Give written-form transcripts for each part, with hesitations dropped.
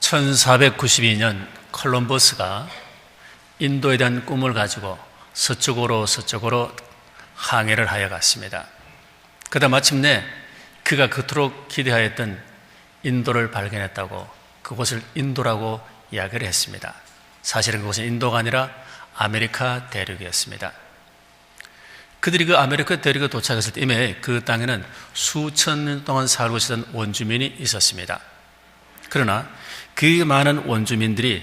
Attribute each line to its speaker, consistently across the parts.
Speaker 1: 1492년 콜럼버스가 인도에 대한 꿈을 가지고 서쪽으로 항해를 하여 갔습니다. 그러다 마침내 그가 그토록 기대하였던 인도를 발견했다고 그곳을 인도라고 이야기를 했습니다. 사실은 그곳은 인도가 아니라 아메리카 대륙이었습니다. 그들이 그 아메리카 대륙에 도착했을 때 이미 그 땅에는 수천 년 동안 살고 있었던 원주민이 있었습니다. 그러나 그 많은 원주민들이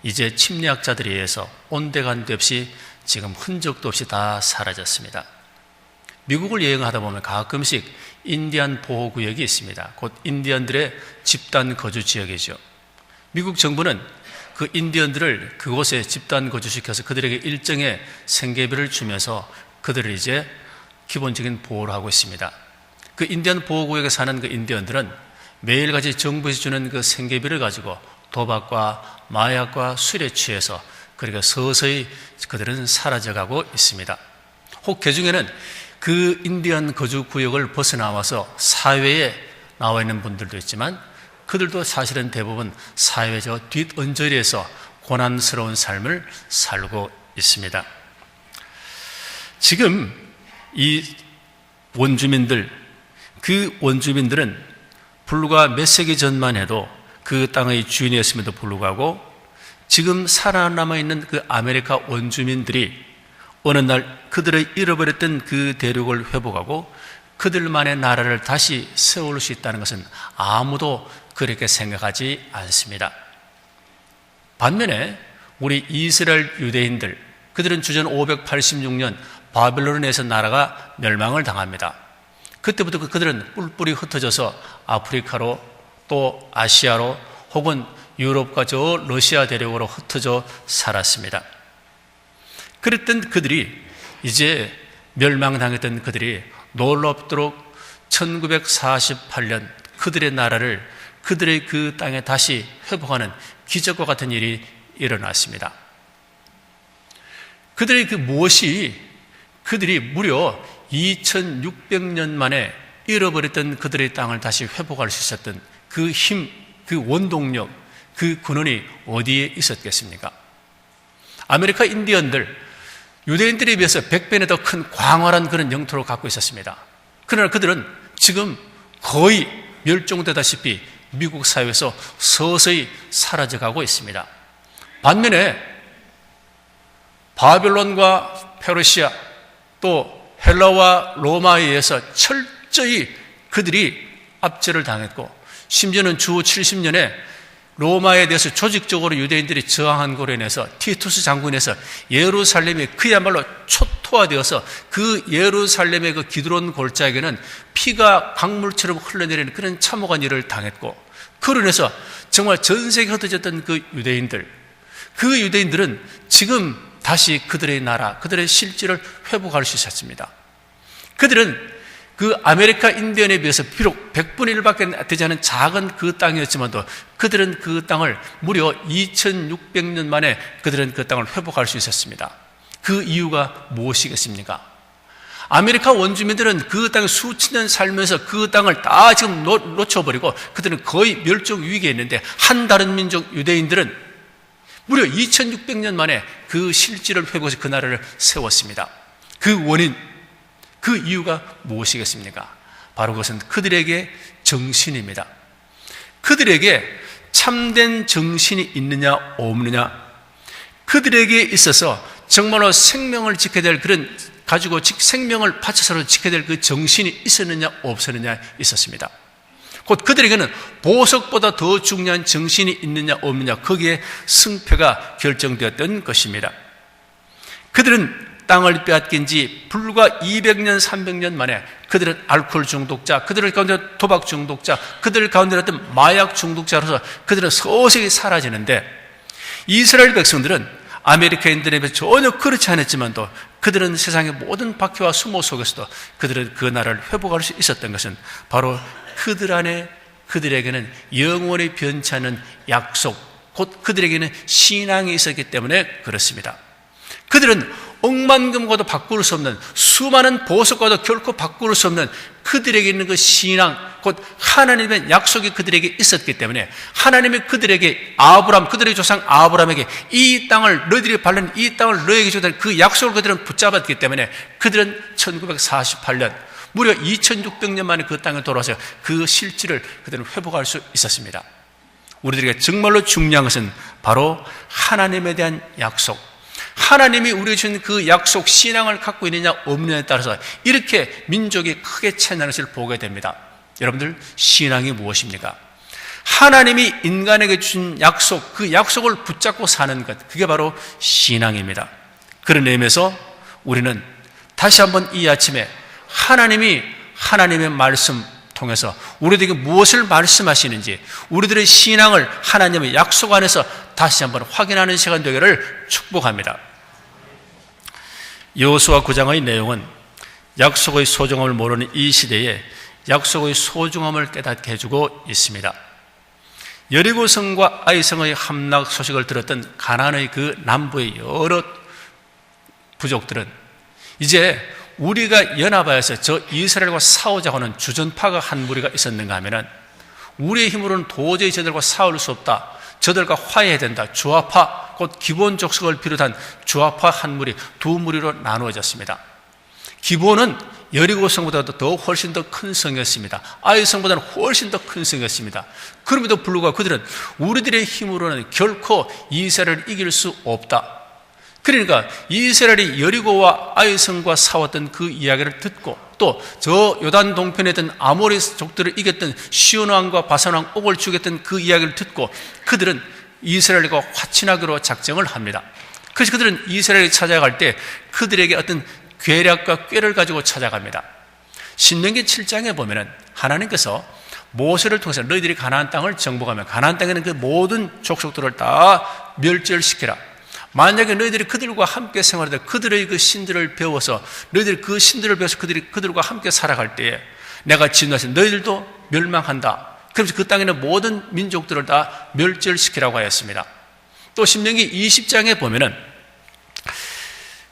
Speaker 1: 이제 침략자들에 의해서 온데간데 없이 지금 흔적도 없이 다 사라졌습니다. 미국을 여행하다 보면 가끔씩 인디안 보호구역이 있습니다. 곧 인디언들의 집단 거주 지역이죠. 미국 정부는 그 인디언들을 그곳에 집단 거주시켜서 그들에게 일정의 생계비를 주면서 그들을 이제 기본적인 보호를 하고 있습니다. 그 인디언 보호구역에 사는 그 인디언들은 매일같이 정부에서 주는 그 생계비를 가지고 도박과 마약과 술에 취해서 그러니까 서서히 그들은 사라져가고 있습니다. 혹 그중에는 그 인디언 거주구역을 벗어나와서 사회에 나와 있는 분들도 있지만 그들도 사실은 대부분 사회 저 뒷언저리에서 고난스러운 삶을 살고 있습니다. 지금 이 원주민들, 그 원주민들은 불과 몇 세기 전만 해도 그 땅의 주인이었음에도 불구하고 지금 살아남아 있는 그 아메리카 원주민들이 어느 날 그들의 잃어버렸던 그 대륙을 회복하고 그들만의 나라를 다시 세울 수 있다는 것은 아무도 그렇게 생각하지 않습니다. 반면에 우리 이스라엘 유대인들, 그들은 주전 586년 바벨론에서 나라가 멸망을 당합니다. 그때부터 그들은 뿔뿔이 흩어져서 아프리카로 또 아시아로 혹은 유럽과 저 러시아 대륙으로 흩어져 살았습니다. 그랬던 그들이 이제 멸망당했던 그들이 놀랍도록 1948년 그들의 나라를 그들의 그 땅에 다시 회복하는 기적과 같은 일이 일어났습니다. 그들의 그 무엇이 그들이 무려 2600년 만에 잃어버렸던 그들의 땅을 다시 회복할 수 있었던 그 힘, 그 원동력, 그 근원이 어디에 있었겠습니까? 아메리카 인디언들, 유대인들에 비해서 100배나 더 큰 광활한 그런 영토를 갖고 있었습니다. 그러나 그들은 지금 거의 멸종되다시피 미국 사회에서 서서히 사라져가고 있습니다. 반면에 바벨론과 페르시아 또 헬라와 로마에 의해서 철저히 그들이 압제를 당했고 심지어는 주 70년에 로마에 대해서 조직적으로 유대인들이 저항한 것으로 인해서 티투스 장군에서 예루살렘이 그야말로 초토화되어서 그 예루살렘의 그 기드론 골짜기에는 피가 강물처럼 흘러내리는 그런 참혹한 일을 당했고 그로 인해서 정말 전 세계에 흩어졌던 그 유대인들은 지금 다시 그들의 나라, 그들의 실질을 회복할 수 있었습니다. 그들은 그 아메리카 인디언에 비해서 비록 100분의 1밖에 되지 않은 작은 그 땅이었지만도 그들은 그 땅을 무려 2600년 만에 그들은 그 땅을 회복할 수 있었습니다. 그 이유가 무엇이겠습니까? 아메리카 원주민들은 그 땅에 수천 년 살면서 그 땅을 다 지금 놓쳐버리고 그들은 거의 멸종 위기에 있는데 한 다른 민족 유대인들은 무려 2600년 만에 그 실질을 회복해서 그 나라를 세웠습니다. 그 원인, 그 이유가 무엇이겠습니까? 바로 그것은 그들에게 정신입니다. 그들에게 참된 정신이 있느냐 없느냐, 그들에게 있어서 정말로 생명을 지켜야 될 그런 가지고 생명을 바쳐서 지켜야 될 그 정신이 있었느냐 없었느냐 있었습니다. 곧 그들에게는 보석보다 더 중요한 정신이 있느냐 없느냐, 거기에 승패가 결정되었던 것입니다. 그들은 땅을 빼앗긴 지 불과 200년, 300년 만에 그들은 알코올 중독자, 그들 가운데 도박 중독자, 그들 가운데 어떤 마약 중독자로서 그들은 서서히 사라지는데 이스라엘 백성들은 아메리카인들에 비해 전혀 그렇지 않았지만도 그들은 세상의 모든 박해와 수모 속에서도 그들은 그 나라를 회복할 수 있었던 것은 바로 그들 안에 그들에게는 영원히 변치 않는 약속, 곧 그들에게는 신앙이 있었기 때문에 그렇습니다. 그들은 억만금과도 바꿀 수 없는, 수많은 보석과도 결코 바꿀 수 없는 그들에게 있는 그 신앙, 곧 하나님의 약속이 그들에게 있었기 때문에 하나님이 그들에게 그들의 조상 아브라함에게 이 땅을, 너희들이 밟는 이 땅을 너희에게 주던 그 약속을 그들은 붙잡았기 때문에 그들은 1948년 무려 2600년 만에 그 땅에 돌아와서 그 실질을 그들은 회복할 수 있었습니다. 우리들에게 정말로 중요한 것은 바로 하나님에 대한 약속, 하나님이 우리에게 주신 그 약속, 신앙을 갖고 있느냐 없느냐에 따라서 이렇게 민족이 크게 차이나는 것을 보게 됩니다. 여러분들, 신앙이 무엇입니까? 하나님이 인간에게 주신 약속, 그 약속을 붙잡고 사는 것, 그게 바로 신앙입니다. 그런 의미에서 우리는 다시 한번 이 아침에 하나님이 하나님의 말씀 통해서 우리들에게 무엇을 말씀하시는지, 우리들의 신앙을 하나님의 약속 안에서 다시 한번 확인하는 시간 되기를 축복합니다. 여호수아 9장의 내용은 약속의 소중함을 모르는 이 시대에 약속의 소중함을 깨닫게 해주고 있습니다. 여리고성과 아이성의 함락 소식을 들었던 가나안의 그 남부의 여러 부족들은 이제 우리가 연합하여서 저 이스라엘과 싸우자고 하는 주전파가 한 무리가 있었는가 하면은 우리의 힘으로는 도저히 저들과 싸울 수 없다, 저들과 화해해야 된다, 주화파, 곧 기본 족속을 비롯한 주화파 한 무리, 두 무리로 나누어졌습니다. 기본은 여리고성보다도 더 훨씬 더 큰 성이었습니다. 아이성보다는 훨씬 더 큰 성이었습니다. 그럼에도 불구하고 그들은 우리들의 힘으로는 결코 이스라엘을 이길 수 없다, 그러니까 이스라엘이 여리고와 아이성과 싸웠던 그 이야기를 듣고 또 저 요단 동편에 있던 아모리 족들을 이겼던 시온 왕과 바산 왕 옥을 죽였던 그 이야기를 듣고 그들은 이스라엘과 화친하기로 작정을 합니다. 그래서 그들은 이스라엘에 찾아갈 때 그들에게 어떤 계략과 꾀를 가지고 찾아갑니다. 신명기 7장에 보면은 하나님께서 모세를 통해서 너희들이 가나안 땅을 정복하면 가나안 땅에는 그 모든 족속들을 다 멸절시키라. 만약에 너희들이 그들과 함께 생활하되 그들의 그 신들을 배워서 너희들이 그 신들을 배워서 그들과 함께 살아갈 때에 내가 진노하신 너희들도 멸망한다. 그래서 그 땅에 있는 모든 민족들을 다 멸절시키라고 하였습니다. 또 신명기 20장에 보면은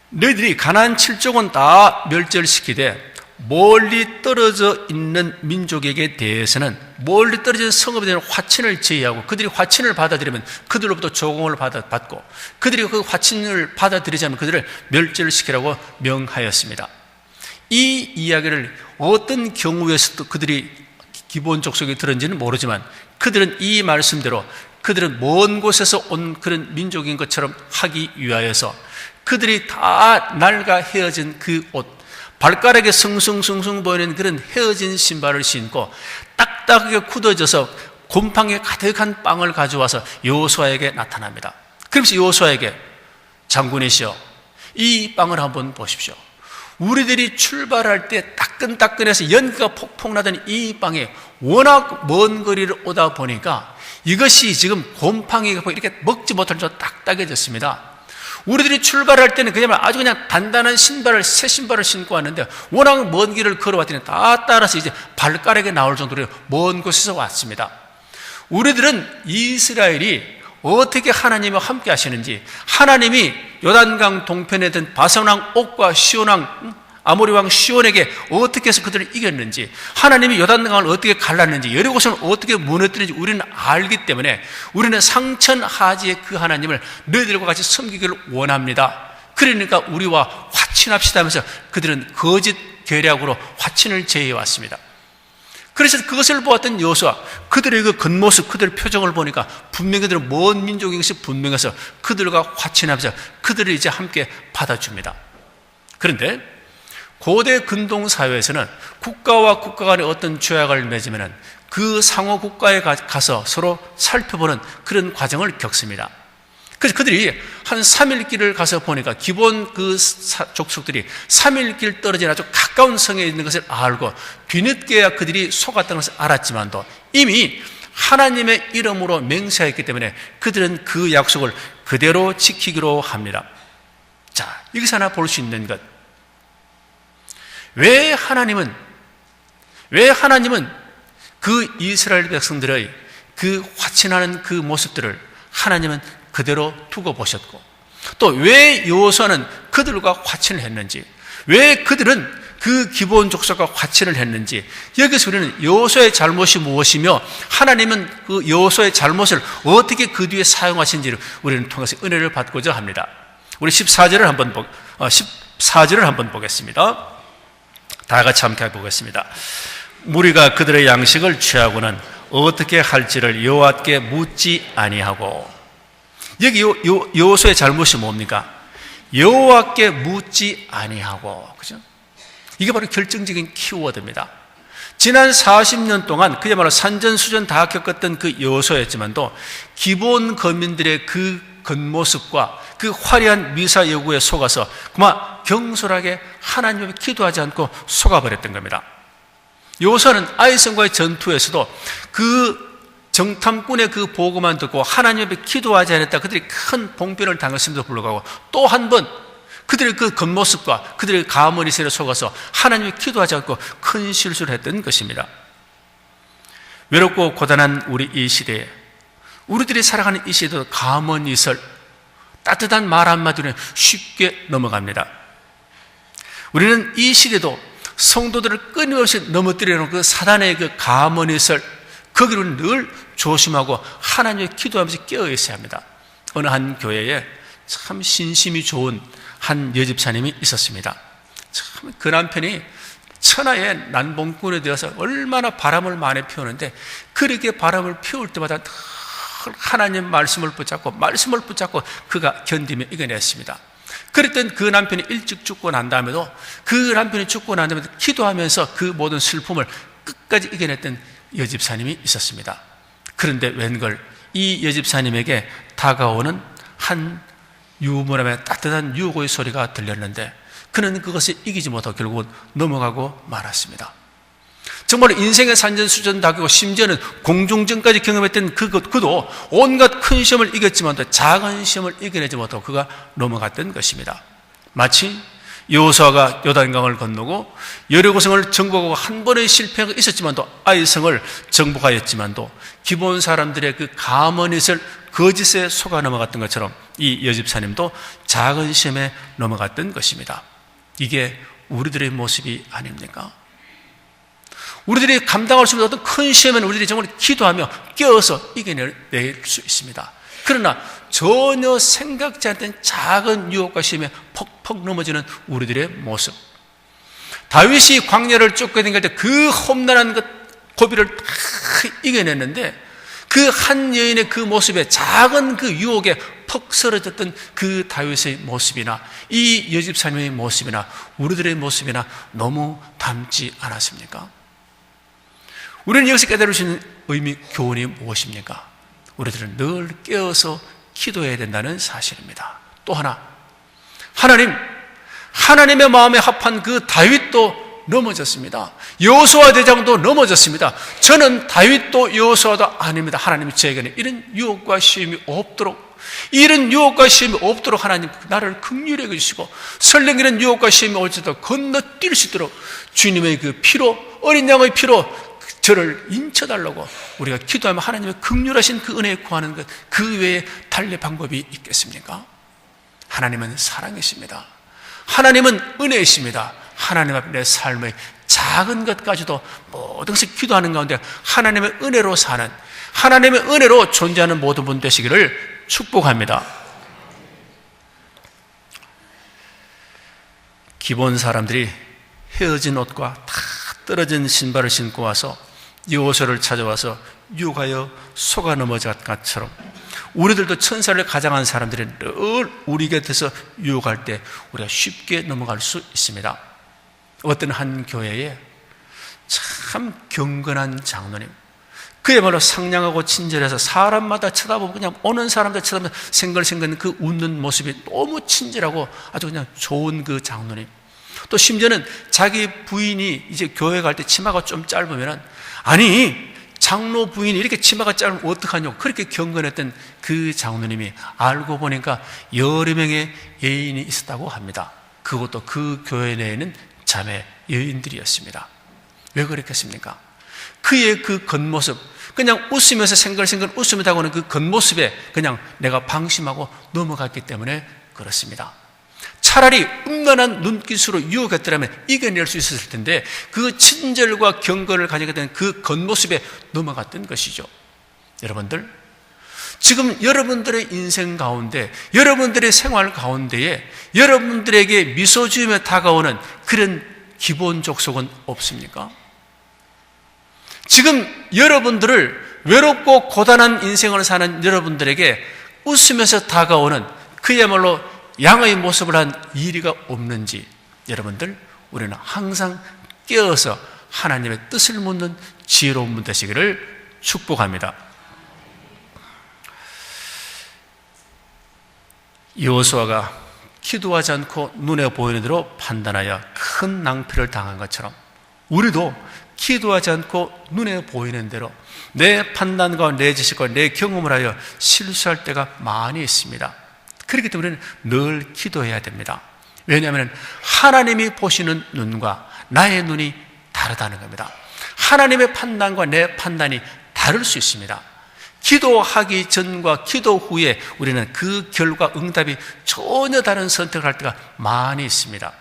Speaker 1: 너희들이 가나안 7족은 다 멸절시키되 멀리 떨어져 있는 민족에게 대해서는 멀리 떨어진 성읍에 대한 화친을 제의하고 그들이 화친을 받아들이면 그들로부터 조공을 받고 그들이 그 화친을 받아들이지 않으면 그들을 멸절시키라고 명하였습니다. 이 이야기를 어떤 경우에서도 그들이 기본 족속에 들은지는 모르지만 그들은 이 말씀대로 그들은 먼 곳에서 온 그런 민족인 것처럼 하기 위하여서 그들이 다 낡아 헤어진 그 옷, 발가락에 숭숭숭숭 보이는 그런 헤어진 신발을 신고 딱딱하게 굳어져서 곰팡이 가득한 빵을 가져와서 여호수아에게 나타납니다. 그러면서 여호수아에게 장군이시여, 이 빵을 한번 보십시오. 우리들이 출발할 때 따끈따끈해서 연기가 폭풍 나던 이 빵에 워낙 먼 거리를 오다 보니까 이것이 지금 곰팡이가 이렇게 먹지 못할 정도로 딱딱해졌습니다. 우리들이 출발할 때는 그냥 아주 그냥 단단한 새 신발을 신고 왔는데 워낙 먼 길을 걸어왔더니 다 따라서 이제 발가락에 나올 정도로 먼 곳에서 왔습니다. 우리들은 이스라엘이 어떻게 하나님과 함께 하시는지, 하나님이 요단강 동편에 든 바산왕 옥과 시온왕 아모리왕 시온에게 어떻게 해서 그들을 이겼는지, 하나님이 요단강을 어떻게 갈랐는지, 여리고성을 어떻게 무너뜨리는지 우리는 알기 때문에 우리는 상천하지의 그 하나님을 너희들과 같이 섬기기를 원합니다. 그러니까 우리와 화친합시다 하면서 그들은 거짓 계략으로 화친을 제의해왔습니다. 그래서 그것을 보았던 여호수아, 그들의 그 겉모습, 그들의 표정을 보니까 분명히 그들은 먼 민족인 것이 분명해서 그들과 화친하면서 그들을 이제 함께 받아줍니다. 그런데 고대 근동 사회에서는 국가와 국가 간에 어떤 조약을 맺으면 그 상호 국가에 가서 서로 살펴보는 그런 과정을 겪습니다. 그래서 그들이 한 3일 길을 가서 보니까 기본 그 족속들이 3일 길 떨어진 아주 가까운 성에 있는 것을 알고 뒤늦게야 그들이 속았다는 것을 알았지만도 이미 하나님의 이름으로 맹세했기 때문에 그들은 그 약속을 그대로 지키기로 합니다. 자, 여기서 하나 볼 수 있는 것, 왜 하나님은 그 이스라엘 백성들의 그 화친하는 그 모습들을 하나님은 그대로 두고 보셨고, 또 왜 여호수아는 그들과 화친을 했는지, 왜 그들은 그 기브온 족속과 화친을 했는지, 여기서 우리는 여호수아의 잘못이 무엇이며 하나님은 그 여호수아의 잘못을 어떻게 그 뒤에 사용하신지를 우리는 통해서 은혜를 받고자 합니다. 우리 14절을 한번 보겠습니다. 다 같이 함께 보겠습니다. 무리가 그들의 양식을 취하고는 어떻게 할지를 여호와께 묻지 아니하고. 여기 여호수아의 잘못이 뭡니까? 여호와께 묻지 아니하고. 그죠? 이게 바로 결정적인 키워드입니다. 지난 40년 동안 그야말로 산전수전 다 겪었던 그 여호수아였지만도 기브온 거민들의 그 겉모습과 그 화려한 미사 여구에 속아서 그만 경솔하게 하나님 앞에 기도하지 않고 속아버렸던 겁니다. 여호수아는 아이성과의 전투에서도 그 정탐꾼의 그 보고만 듣고 하나님 앞에 기도하지 않았다 그들이 큰 봉변을 당했음에도 불구하고 또 한 번 그들의 그 겉모습과 그들의 가문이슬에 속아서 하나님이 기도하지 않고 큰 실수를 했던 것입니다. 외롭고 고단한 우리 이 시대에, 우리들이 살아가는 이 시대도 가문이슬, 따뜻한 말 한마디로 쉽게 넘어갑니다. 우리는 이 시대도 성도들을 끊임없이 넘어뜨리는 그 사단의 그 가문이슬, 거기를 늘 조심하고 하나님의 기도하면서 깨어 있어야 합니다. 어느 한 교회에 참 신심이 좋은 한 여집사님이 있었습니다. 참 그 남편이 천하의 난봉꾼이 되어서 얼마나 바람을 많이 피우는데, 그렇게 바람을 피울 때마다 늘 하나님 말씀을 붙잡고 그가 견디며 이겨냈습니다. 그랬던 그 남편이 일찍 죽고 난 다음에도 기도하면서 그 모든 슬픔을 끝까지 이겨냈던 여집사님이 있었습니다. 그런데 웬걸 이 여집사님에게 다가오는 한 유머람의 따뜻한 유고의 소리가 들렸는데 그는 그것을 이기지 못하고 결국은 넘어가고 말았습니다. 정말 인생의 산전수전 다 겪고 심지어는 공중전까지 경험했던 그도 온갖 큰 시험을 이겼지만 작은 시험을 이겨내지 못하고 그가 넘어갔던 것입니다. 마치 여호수아가 요단강을 건너고 여리고성을 정복하고 한 번의 실패가 있었지만도 아이성을 정복하였지만도 기본 사람들의 그 가문잇을 거짓에 속아 넘어갔던 것처럼 이 여집사님도 작은 시험에 넘어갔던 것입니다. 이게 우리들의 모습이 아닙니까? 우리들이 감당할 수 없는 어떤 큰 시험에는 우리들이 정말 기도하며 깨어서 이겨낼 수 있습니다. 그러나 전혀 생각지 않던 작은 유혹과 시험에 퍽퍽 넘어지는 우리들의 모습. 다윗이 광야를 쫓고 다닐 때 그 험난한 고비를 다 이겨냈는데 그 한 여인의 그 모습에 작은 그 유혹에 퍽 쓰러졌던 그 다윗의 모습이나 이 여집사님의 모습이나 우리들의 모습이나 너무 닮지 않았습니까? 우리는 여기서 깨달을 수 있는 의미, 교훈이 무엇입니까? 우리들은 늘 깨어서 기도해야 된다는 사실입니다. 또 하나, 하나님의 마음에 합한 그 다윗도 넘어졌습니다. 여호수아 대장도 넘어졌습니다. 저는 다윗도 여호수아도 아닙니다. 하나님이 저에게는 이런 유혹과 시험이 없도록, 하나님 나를 긍휼히 여기시고 설렁이는 유혹과 시험이 올지도 건너뛸 수 있도록 주님의 그 피로, 어린 양의 피로 저를 인쳐달라고 우리가 기도하면 하나님의 긍휼하신 그 은혜에 구하는 것, 그 외에 달리 방법이 있겠습니까? 하나님은 사랑이십니다. 하나님은 은혜이십니다. 하나님 앞에 내 삶의 작은 것까지도 모든 것을 기도하는 가운데 하나님의 은혜로 사는, 하나님의 은혜로 존재하는 모든 분 되시기를 축복합니다. 기본 사람들이 헤어진 옷과 다 떨어진 신발을 신고 와서 여호수아를 찾아와서 유혹하여 속아 넘어진 것처럼 우리들도 천사를 가장한 사람들이 늘 우리 곁에서 유혹할 때 우리가 쉽게 넘어갈 수 있습니다. 어떤 한 교회에 참 경건한 장로님, 그야말로 상냥하고 친절해서 사람마다 쳐다보고 그냥 오는 사람들 쳐다보면 생글생글 그 웃는 모습이 너무 친절하고 아주 그냥 좋은 그 장로님, 또 심지어는 자기 부인이 이제 교회 갈 때 치마가 좀 짧으면은, 아니 장로 부인이 이렇게 치마가 짧으면 어떡하냐고 그렇게 경건했던 그 장로님이 알고 보니까 여러 명의 여인이 있었다고 합니다. 그것도 그 교회 내에는 자매 여인들이었습니다. 왜 그랬겠습니까? 그의 그 겉모습, 그냥 웃으면서 생글생글 웃으며 다가오는 그 겉모습에 그냥 내가 방심하고 넘어갔기 때문에 그렇습니다. 차라리 음란한 눈빛으로 유혹했더라면 이겨낼 수 있었을 텐데 그 친절과 경건을 가지게 된 그 겉모습에 넘어갔던 것이죠. 여러분들, 지금 여러분들의 인생 가운데, 여러분들의 생활 가운데에 여러분들에게 미소 지으며 다가오는 그런 기본 족속은 없습니까? 지금 여러분들을 외롭고 고단한 인생을 사는 여러분들에게 웃으면서 다가오는 그야말로 양의 모습을 한 이리가 없는지, 여러분들, 우리는 항상 깨어서 하나님의 뜻을 묻는 지혜로운 분 되시기를 축복합니다. 여호수아가 기도하지 않고 눈에 보이는 대로 판단하여 큰 낭패를 당한 것처럼 우리도 기도하지 않고 눈에 보이는 대로 내 판단과 내 지식과 내 경험을 하여 실수할 때가 많이 있습니다. 그렇기 때문에 늘 기도해야 됩니다. 왜냐하면 하나님이 보시는 눈과 나의 눈이 다르다는 겁니다. 하나님의 판단과 내 판단이 다를 수 있습니다. 기도하기 전과 기도 후에 우리는 그 결과 응답이 전혀 다른 선택을 할 때가 많이 있습니다.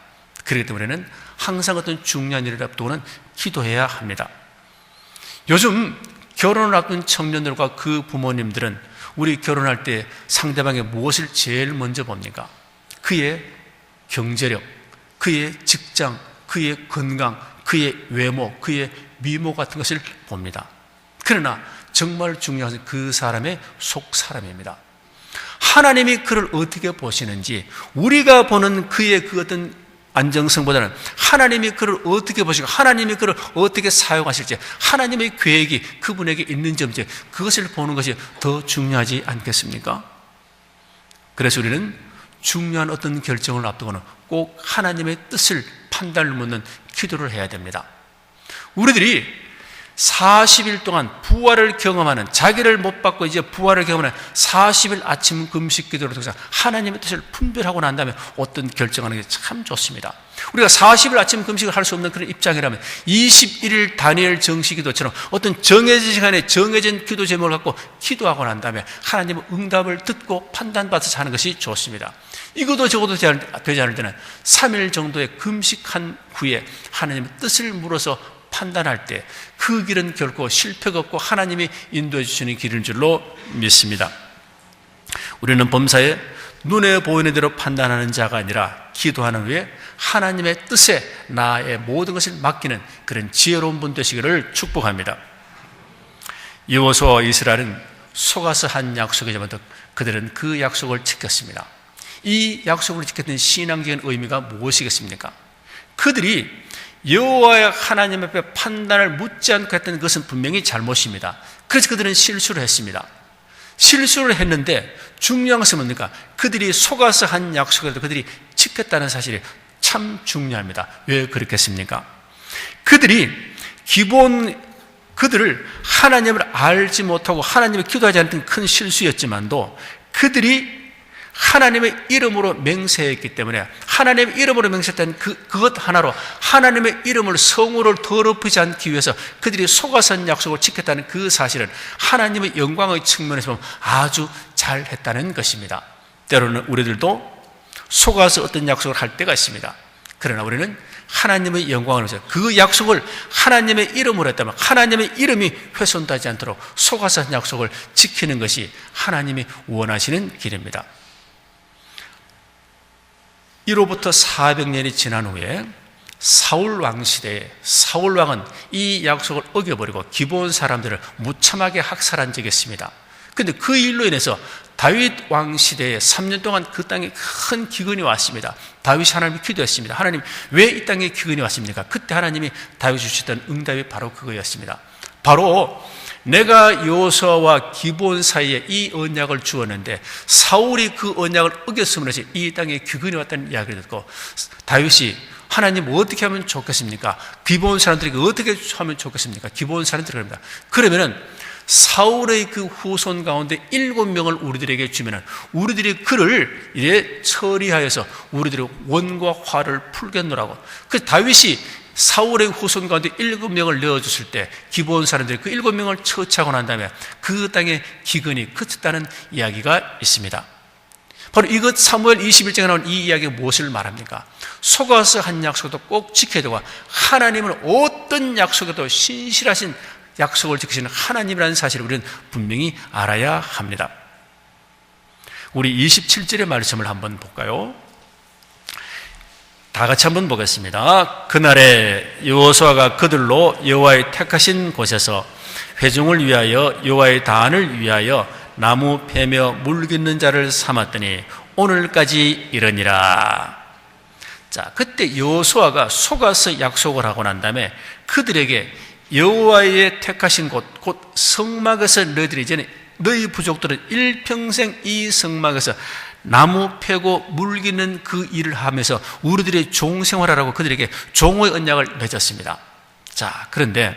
Speaker 1: 그렇기 때문에 우리는 항상 어떤 중요한 일을 앞두고는 기도해야 합니다. 요즘 결혼을 앞둔 청년들과 그 부모님들은 우리 결혼할 때 상대방의 무엇을 제일 먼저 봅니까? 그의 경제력, 그의 직장, 그의 건강, 그의 외모, 그의 미모 같은 것을 봅니다. 그러나 정말 중요한 것은 그 사람의 속 사람입니다. 하나님이 그를 어떻게 보시는지, 우리가 보는 그의 그 어떤 안정성보다는 하나님이 그를 어떻게 보시고 하나님이 그를 어떻게 사용하실지, 하나님의 계획이 그분에게 있는지 없는지 그것을 보는 것이 더 중요하지 않겠습니까? 그래서 우리는 중요한 어떤 결정을 앞두고는 꼭 하나님의 뜻을 판단을 묻는 기도를 해야 됩니다. 우리들이 40일 동안 부활을 경험하는, 자기를 못 받고 이제 부활을 경험하는 40일 아침 금식 기도를 통해서 하나님의 뜻을 분별하고 난 다음에 어떤 결정하는 게 참 좋습니다. 우리가 40일 아침 금식을 할 수 없는 그런 입장이라면 21일 다니엘 정시 기도처럼 어떤 정해진 시간에 정해진 기도 제목을 갖고 기도하고 난 다음에 하나님의 응답을 듣고 판단받아서 하는 것이 좋습니다. 이것도 적어도 되지 않을 때는 3일 정도의 금식한 후에 하나님의 뜻을 물어서 판단할 때 그 길은 결코 실패가 없고 하나님이 인도해 주시는 길인 줄로 믿습니다. 우리는 범사에 눈에 보이는 대로 판단하는 자가 아니라 기도하는 후에 하나님의 뜻에 나의 모든 것을 맡기는 그런 지혜로운 분 되시기를 축복합니다. 여호수아와 이스라엘은 속아서 한 약속이지만 그들은 그 약속을 지켰습니다. 이 약속을 지켰던 신앙적인 의미가 무엇이겠습니까? 그들이 여호와의 하나님 앞에 판단을 묻지 않고 했던 것은 분명히 잘못입니다. 그래서 그들은 실수를 했습니다. 실수를 했는데 중요한 것은 뭡니까? 그들이 속아서 한 약속을 그들이 지켰다는 사실이 참 중요합니다. 왜 그렇겠습니까? 그들을 하나님을 알지 못하고 하나님을 기도하지 않던 큰 실수였지만도 그들이 하나님의 이름으로 맹세했기 때문에 하나님의 이름으로 맹세했다는 그것 하나로 하나님의 이름을 성우를 더럽히지 않기 위해서 그들이 속아서 한 약속을 지켰다는 그 사실은 하나님의 영광의 측면에서 보면 아주 잘했다는 것입니다. 때로는 우리들도 속아서 어떤 약속을 할 때가 있습니다. 그러나 우리는 하나님의 영광을 위해서 그 약속을 하나님의 이름으로 했다면 하나님의 이름이 훼손되지 않도록 속아서 한 약속을 지키는 것이 하나님이 원하시는 길입니다. 이로부터 400년이 지난 후에 사울 왕 시대에 사울 왕은 이 약속을 어겨버리고 기브온 사람들을 무참하게 학살한 적이 있습니다. 그런데 그 일로 인해서 다윗 왕 시대에 3년 동안 그 땅에 큰 기근이 왔습니다. 다윗이 하나님께 기도했습니다. 하나님, 왜 이 땅에 기근이 왔습니까? 그때 하나님이 다윗이 주셨던 응답이 바로 그거였습니다. 바로 내가 여호수아와 기브온 사이에 이 언약을 주었는데 사울이 그 언약을 어겼음으로 해서 이 땅에 기근이 왔다는 이야기를 듣고 다윗이 하나님 어떻게 하면 좋겠습니까? 기브온 사람들에게 어떻게 하면 좋겠습니까? 기브온 사람들이 그럽니다. 그러면은 사울의 그 후손 가운데 7명을 우리들에게 주면은 우리들이 그를 이래 처리하여서 우리들의 원과 화를 풀겠노라고. 그래서 다윗이 사울의 후손 가운데 7명을 내어줬을 때 기브온 사람들이 그 7명을 처치하고 난 다음에 그 땅에 기근이 그쳤다는 이야기가 있습니다. 바로 이것 사무엘 21장에 나온 이 이야기가 무엇을 말합니까? 속아서 한 약속도 꼭 지켜야 되고, 하나님은 어떤 약속에도 신실하신 약속을 지키시는 하나님이라는 사실을 우리는 분명히 알아야 합니다. 우리 27절의 말씀을 한번 볼까요? 다 같이 한번 보겠습니다. 그날에 여호수아가 그들로 여호와의 택하신 곳에서 회중을 위하여 여호와의 단을 위하여 나무 패며 물 깃는 자를 삼았더니 오늘까지 이르니라. 자, 그때 여호수아가 속아서 약속을 하고 난 다음에 그들에게 여호와의 택하신 곳, 곧 성막에서 너희들이 이제는 너희 부족들은 일평생 이 성막에서 나무 패고 물 깃는 그 일을 하면서 우리들의 종생활하라고 그들에게 종의 언약을 맺었습니다. 자, 그런데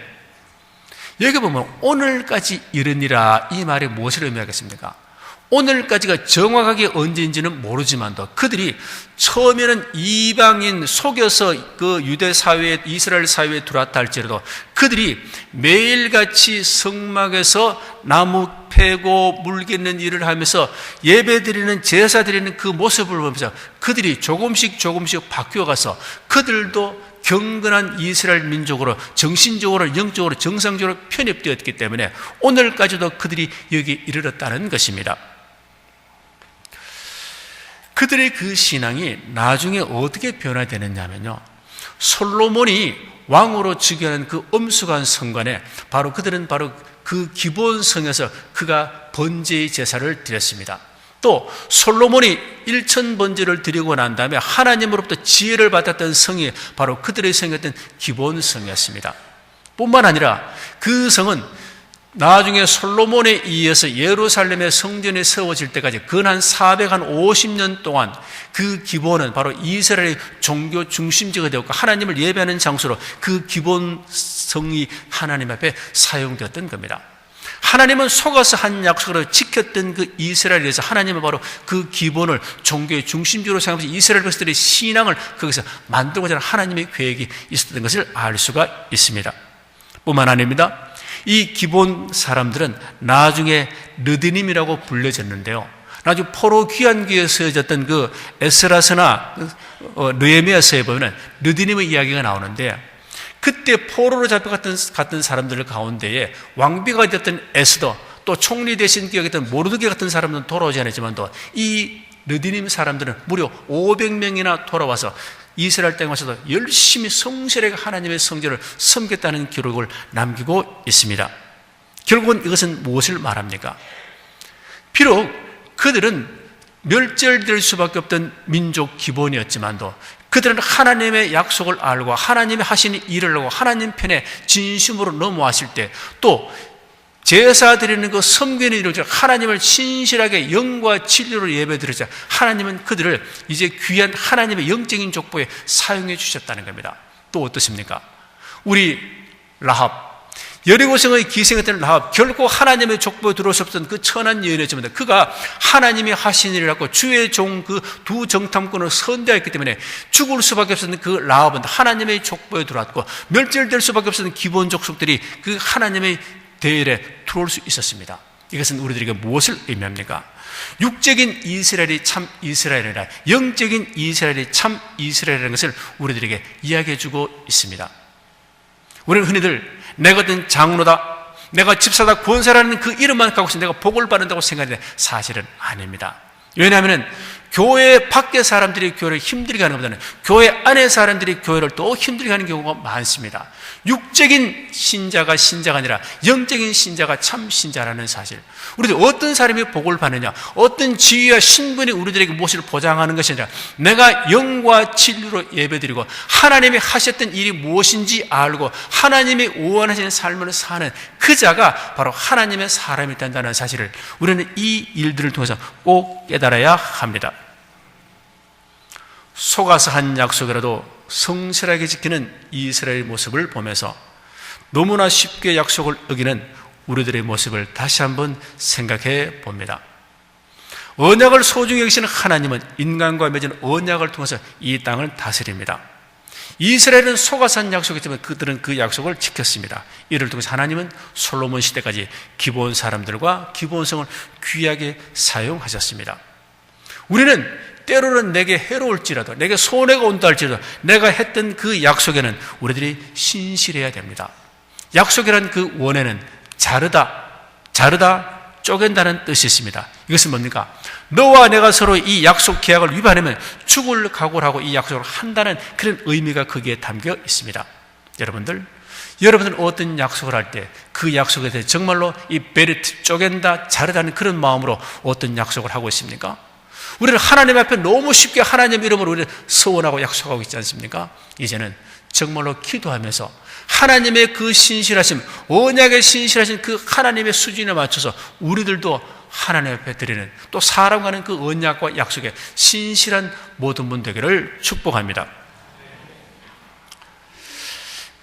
Speaker 1: 여기 보면 오늘까지 이르니라, 이 말이 무엇을 의미하겠습니까? 오늘까지가 정확하게 언제인지는 모르지만도 그들이 처음에는 이방인 속여서 그 유대 사회에, 이스라엘 사회에 들어왔다 할지라도 그들이 매일같이 성막에서 나무 패고 물 깃는 일을 하면서 예배 드리는, 제사 드리는 그 모습을 보면서 그들이 조금씩 바뀌어가서 그들도 경건한 이스라엘 민족으로 정신적으로, 영적으로, 정상적으로 편입되었기 때문에 오늘까지도 그들이 여기 이르렀다는 것입니다. 그들의 그 신앙이 나중에 어떻게 변화되느냐면요, 솔로몬이 왕으로 즉위하는 그 엄숙한 성관에 바로 그들은 바로 그 기본성에서 그가 번제의 제사를 드렸습니다. 또 솔로몬이 1000번제를 드리고 난 다음에 하나님으로부터 지혜를 받았던 성이 바로 그들의 성이었던 기본성이었습니다. 뿐만 아니라 그 성은 나중에 솔로몬에 의해서 예루살렘의 성전이 세워질 때까지 근 450년 동안 그 기본은 바로 이스라엘의 종교 중심지가 되었고 하나님을 예배하는 장소로 그 기본성이 하나님 앞에 사용되었던 겁니다. 하나님은 속아서 한 약속을 지켰던 그 이스라엘에 대해서 하나님은 바로 그 기본을 종교의 중심지로 생각하면서 이스라엘 백성들의 신앙을 거기서 만들고자 하는 하나님의 계획이 있었던 것을 알 수가 있습니다. 뿐만 아닙니다. 이 기본 사람들은 나중에 르드님이라고 불려졌는데요, 나중에 포로 귀환기에 쓰여졌던 그 에스라서나 느헤미야서에 보면 르드님의 이야기가 나오는데, 그때 포로로 잡혀갔던 사람들 가운데에 왕비가 되었던 에스더, 또 총리 대신 기억했던 모르드게 같은 사람들은 돌아오지 않았지만도 이 르드님 사람들은 무려 500명이나 돌아와서 이스라엘 땅에 와서도 열심히 성실하게 하나님의 성전을 섬겼다는 기록을 남기고 있습니다. 결국은 이것은 무엇을 말합니까? 비록 그들은 멸절될 수밖에 없던 민족 기본이었지만도 그들은 하나님의 약속을 알고 하나님이 하시는 일을 하고 하나님 편에 진심으로 넘어왔을 때, 또 제사 드리는 그 섬기는 일을 하나님을 신실하게 영과 진리로 예배드리자 하나님은 그들을 이제 귀한 하나님의 영적인 족보에 사용해 주셨다는 겁니다. 또 어떻습니까? 우리 라합, 여리고성의 기생했던 라합, 결코 하나님의 족보에 들어올 수 없던 그 천한 여인이었지만 그가 하나님이 하신 일을 하고 주의 종 그 두 정탐꾼을 선대했기 때문에 죽을 수밖에 없었던 그 라합은 하나님의 족보에 들어왔고, 멸절될 수밖에 없었던 기본 족속들이 그 하나님의 대열에 들어올 수 있었습니다. 이것은 우리들에게 무엇을 의미합니까? 육적인 이스라엘이 참 이스라엘이라 영적인 이스라엘이 참 이스라엘이라는 것을 우리들에게 이야기해 주고 있습니다. 우리는 흔히들 내가 어떤 장로다, 내가 집사다, 권사라는 그 이름만 갖고 있어 내가 복을 받는다고 생각하는데 사실은 아닙니다. 왜냐하면 교회 밖의 사람들이 교회를 힘들게 하는 것보다는 교회 안의 사람들이 교회를 또 힘들게 하는 경우가 많습니다. 육적인 신자가 신자가 아니라 영적인 신자가 참 신자라는 사실, 우리들 어떤 사람이 복을 받느냐, 어떤 지위와 신분이 우리들에게 무엇을 보장하는 것이 아니라 내가 영과 진리로 예배드리고 하나님이 하셨던 일이 무엇인지 알고 하나님이 원하시는 삶을 사는 그 자가 바로 하나님의 사람이 된다는 사실을 우리는 이 일들을 통해서 꼭 깨달아야 합니다. 속아서 한 약속이라도 성실하게 지키는 이스라엘의 모습을 보면서 너무나 쉽게 약속을 어기는 우리들의 모습을 다시 한번 생각해 봅니다. 언약을 소중히 여기시는 하나님은 인간과 맺은 언약을 통해서 이 땅을 다스립니다. 이스라엘은 속아서 한 약속이지만 그들은 그 약속을 지켰습니다. 이를 통해서 하나님은 솔로몬 시대까지 기본 사람들과 기본성을 귀하게 사용하셨습니다. 우리는 때로는 내게 해로울지라도, 내게 손해가 온다 할지라도 내가 했던 그 약속에는 우리들이 신실해야 됩니다. 약속이란 그 원어는 자르다, 쪼갠다는 뜻이 있습니다. 이것은 뭡니까? 너와 내가 서로 이 약속 계약을 위반하면 죽을 각오를 하고 이 약속을 한다는 그런 의미가 거기에 담겨 있습니다. 여러분들은 어떤 약속을 할 때 그 약속에 대해 정말로 이 베리트, 쪼갠다, 자르다는 그런 마음으로 어떤 약속을 하고 있습니까? 우리는 하나님 앞에 너무 쉽게 하나님 이름으로 우리를 서원하고 약속하고 있지 않습니까? 이제는 정말로 기도하면서 하나님의 그 신실하심, 언약에 신실하신 그 하나님의 수준에 맞춰서 우리들도 하나님 앞에 드리는, 또 사람과는 그 언약과 약속에 신실한 모든 분 되기를 축복합니다.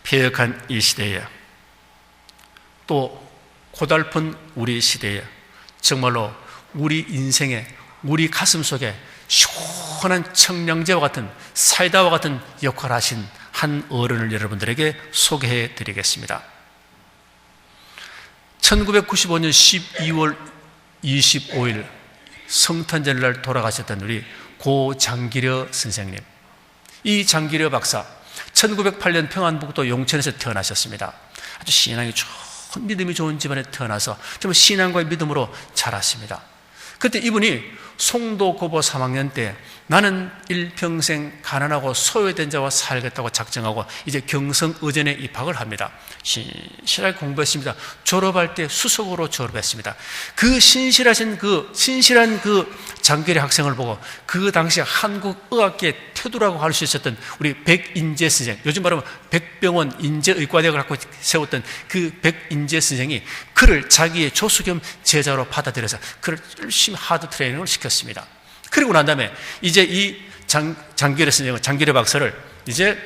Speaker 1: 패역한 이 시대에, 또 고달픈 우리 시대에 정말로 우리 인생에, 우리 가슴 속에 시원한 청량제와 같은, 사이다와 같은 역할을 하신 한 어른을 여러분들에게 소개해 드리겠습니다. 1995년 12월 25일 성탄절날 돌아가셨던 우리 고 장기려 선생님. 이 장기려 박사 1908년 평안북도 용천에서 태어나셨습니다. 아주 신앙이 좋은, 믿음이 좋은 집안에 태어나서 정말 신앙과 믿음으로 자랐습니다. 그때 이분이 송도 고보 3학년 때 나는 일평생 가난하고 소외된 자와 살겠다고 작정하고 이제 경성의전에 입학을 합니다. 신실하게 공부했습니다. 졸업할 때 수석으로 졸업했습니다. 그 신실한 그 장기려 학생을 보고 그 당시 한국의학계 태두라고 할 수 있었던 우리 백인재 선생, 요즘 말하면 백병원 인재의과대학을 갖고 세웠던 그 백인재 선생이 그를 자기의 조수 겸 제자로 받아들여서 그를 열심히 하드 트레이닝을 시켰습니다. 그리고 난 다음에 이제 이 장기려 선생은, 장기려 박사를 이제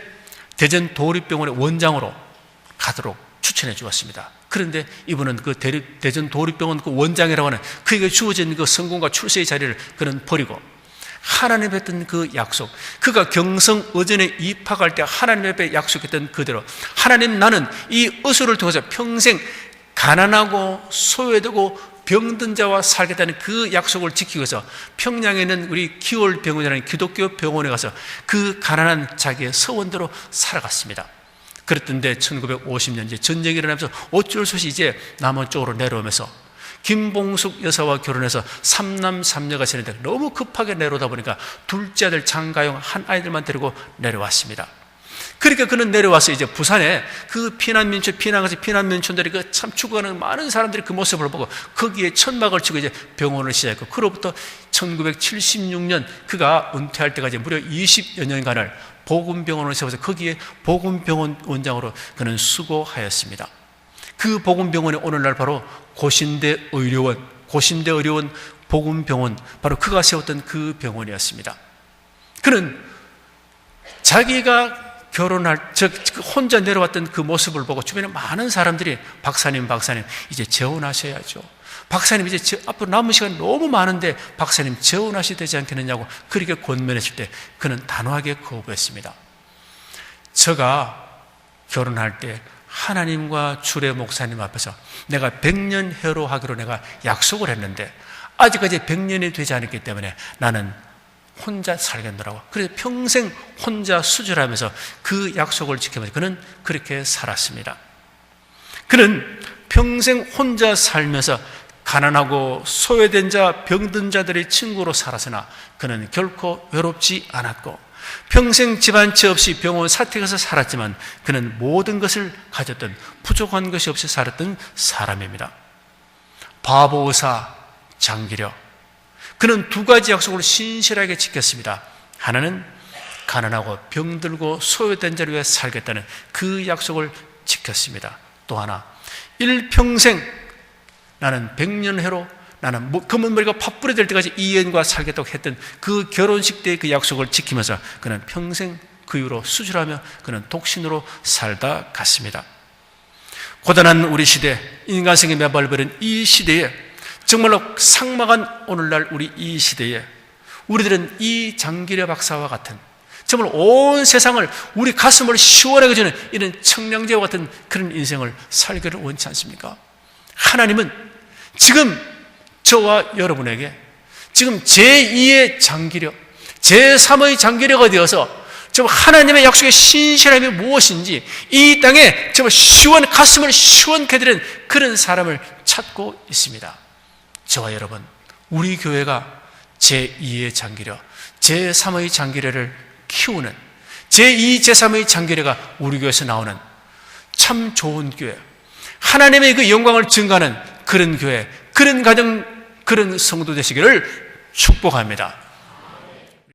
Speaker 1: 대전 도립병원의 원장으로 가도록 추천해 주었습니다. 그런데 이분은 그 대전 도립병원 그 원장이라고 하는 그에게 주어진 그 성공과 출세의 자리를 그는 버리고 하나님 했던 그 약속, 그가 경성의전에 입학할 때 하나님 앞에 약속했던 그대로, 하나님, 나는 이 의술을 통해서 평생 가난하고 소외되고 병든 자와 살겠다는 그 약속을 지키기 위해서 평양에 있는 우리 기월병원이라는 기독교 병원에 가서 그 가난한 자기의 서원대로 살아갔습니다. 그랬던데 1950년 이제 전쟁이 일어나면서 어쩔 수 없이 이제 남원 쪽으로 내려오면서 김봉숙 여사와 결혼해서 3남 3녀가 지냈는데 너무 급하게 내려오다 보니까 둘째 아들 장가영 한 아이들만 데리고 내려왔습니다. 그러니까 그는 내려와서 이제 부산에 그 피난민촌들이 그 참 죽어가는 많은 사람들이 그 모습을 보고 거기에 천막을 치고 이제 병원을 시작했고, 그로부터 1976년 그가 은퇴할 때까지 무려 20여 년간을 복음병원을 세워서 거기에 복음병원 원장으로 그는 수고하였습니다. 그 복음병원이 오늘날 바로 고신대 의료원 복음병원, 바로 그가 세웠던 그 병원이었습니다. 그는 자기가 혼자 내려왔던 그 모습을 보고 주변에 많은 사람들이 박사님 이제 재혼하셔야죠. 박사님 이제 앞으로 남은 시간 너무 많은데 박사님 재혼하셔야 되지 않겠느냐고 그렇게 권면했을 때 그는 단호하게 거부했습니다. 제가 결혼할 때 하나님과 주례 목사님 앞에서 내가 100년 해로하기로 내가 약속을 했는데 아직까지 100년이 되지 않았기 때문에 나는 혼자 살겠노라고. 그래서 평생 혼자 수절하면서 그 약속을 지키면서 그는 그렇게 살았습니다. 그는 평생 혼자 살면서 가난하고 소외된 자, 병든 자들의 친구로 살았으나 그는 결코 외롭지 않았고 평생 집 한 채 없이 병원 사택에서 살았지만 그는 모든 것을 가졌던, 부족한 것이 없이 살았던 사람입니다. 바보의사 장기려, 그는 두 가지 약속을 신실하게 지켰습니다. 하나는 가난하고 병들고 소외된 자를 위해 살겠다는 그 약속을 지켰습니다. 또 하나, 일평생 나는 100년 해로 나는 검은 머리가 팥불이 될 때까지 이 여인과 살겠다고 했던 그 결혼식 때의 그 약속을 지키면서 그는 평생 그 이후로 수술하며 그는 독신으로 살다 갔습니다. 고단한 우리 시대, 인간성이 매발버린 이 시대에, 정말로 삭막한 오늘날 우리 이 시대에 우리들은 이 장기려 박사와 같은, 정말 온 세상을, 우리 가슴을 시원하게 주는 이런 청량제와 같은 그런 인생을 살기를 원치 않습니까? 하나님은 지금 저와 여러분에게 지금 제2의 장기력, 제3의 장기력이 되어서 정말 하나님의 약속의 신실함이 무엇인지 이 땅에 정말 가슴을 시원케 드리는 그런 사람을 찾고 있습니다. 저와 여러분, 우리 교회가 제2의 장기력, 제3의 장기력을 키우는 제2, 제3의 장기력가 우리 교회에서 나오는 참 좋은 교회, 하나님의 그 영광을 증가하는 그런 교회, 그런 가정, 그런 성도 되시기를 축복합니다.